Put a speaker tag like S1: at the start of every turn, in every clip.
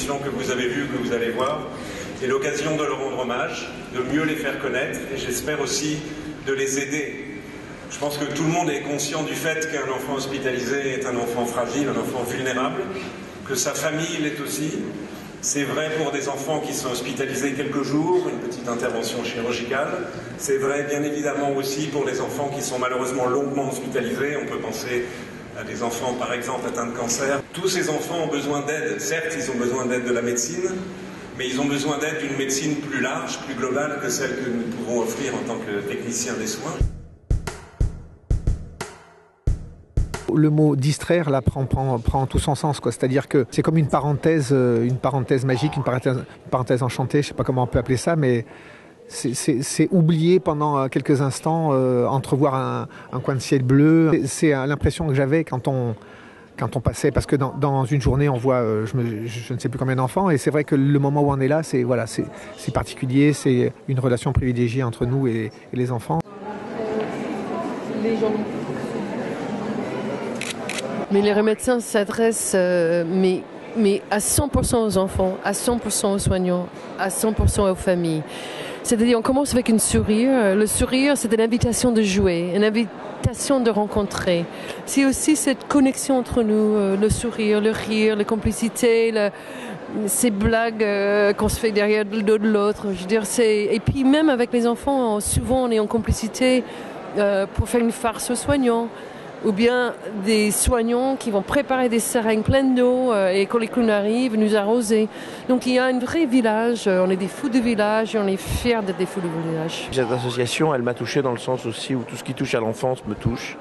S1: expositions que vous avez vues, que vous allez voir, est l'occasion de leur rendre hommage, de mieux les faire connaître et j'espère aussi de les aider. Je pense que tout le monde est conscient du fait qu'un enfant hospitalisé est un enfant fragile, un enfant vulnérable, que sa famille l'est aussi. C'est vrai pour des enfants qui sont hospitalisés quelques jours, une petite intervention chirurgicale. C'est vrai bien évidemment aussi pour les enfants qui sont malheureusement longuement hospitalisés. On peut penser à des enfants par exemple atteints de cancer. Tous ces enfants ont besoin d'aide. Certes, ils ont besoin d'aide de la médecine, mais ils ont besoin d'aide d'une médecine plus large, plus globale que celle que nous pouvons offrir en tant que techniciens des soins.
S2: Le mot distraire là prend tout son sens, quoi. C'est-à-dire que c'est comme une parenthèse magique, une parenthèse enchantée, je sais pas comment on peut appeler ça, mais c'est oublier pendant quelques instants, entrevoir un coin de ciel bleu. C'est l'impression que j'avais quand on passait, parce que dans une journée on voit je ne sais plus combien d'enfants, et c'est vrai que le moment où on est là, c'est particulier, c'est une relation privilégiée entre nous et les enfants.
S3: Les gens. Mais les médecins s'adressent mais à 100% aux enfants, à 100% aux soignants, à 100% aux familles. C'est-à-dire on commence avec une sourire. Le sourire, c'est une invitation de jouer, une invitation de rencontrer. C'est aussi cette connexion entre nous, le sourire, le rire, la complicité, ces blagues qu'on se fait derrière le dos de l'autre. Je veux dire, et puis même avec les enfants, souvent on est en complicité pour faire une farce aux soignants. Ou bien des soignants qui vont préparer des seringues pleines d'eau et quand les clowns arrivent, nous arroser. Donc il y a un vrai village, on est des fous de village et on est fiers d'être des fous de village.
S4: Cette association, elle m'a touché dans le sens aussi où tout ce qui touche à l'enfance me touche.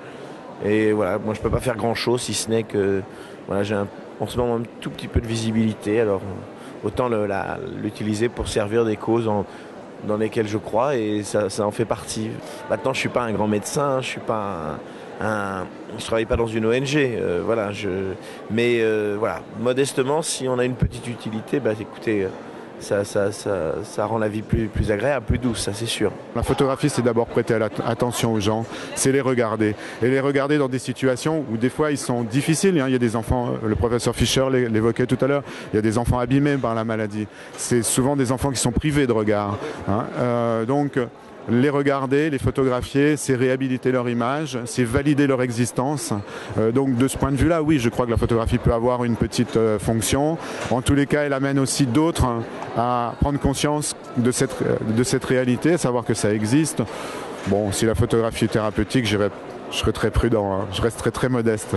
S4: Et voilà, moi je peux pas faire grand chose si ce n'est que voilà, j'ai en ce moment un tout petit peu de visibilité, alors autant l'utiliser pour servir des causes dans lesquelles je crois et ça en fait partie. Maintenant je suis pas un grand médecin, je suis pas je travaille pas dans une ONG, voilà. Mais voilà, modestement, si on a une petite utilité, bah écoutez, ça rend la vie plus agréable, plus douce, ça c'est sûr.
S5: La photographie, c'est d'abord prêter attention aux gens, c'est les regarder. Et les regarder dans des situations où des fois ils sont difficiles. Hein. Il y a des enfants, le professeur Fischer l'évoquait tout à l'heure, il y a des enfants abîmés par la maladie. C'est souvent des enfants qui sont privés de regard. Hein. Donc les regarder, les photographier, c'est réhabiliter leur image, c'est valider leur existence. Donc de ce point de vue-là, oui, je crois que la photographie peut avoir une petite fonction. En tous les cas, elle amène aussi d'autres à prendre conscience de cette réalité, à savoir que ça existe. Bon, si la photographie est thérapeutique, je serais très prudent, hein. Je resterai très modeste.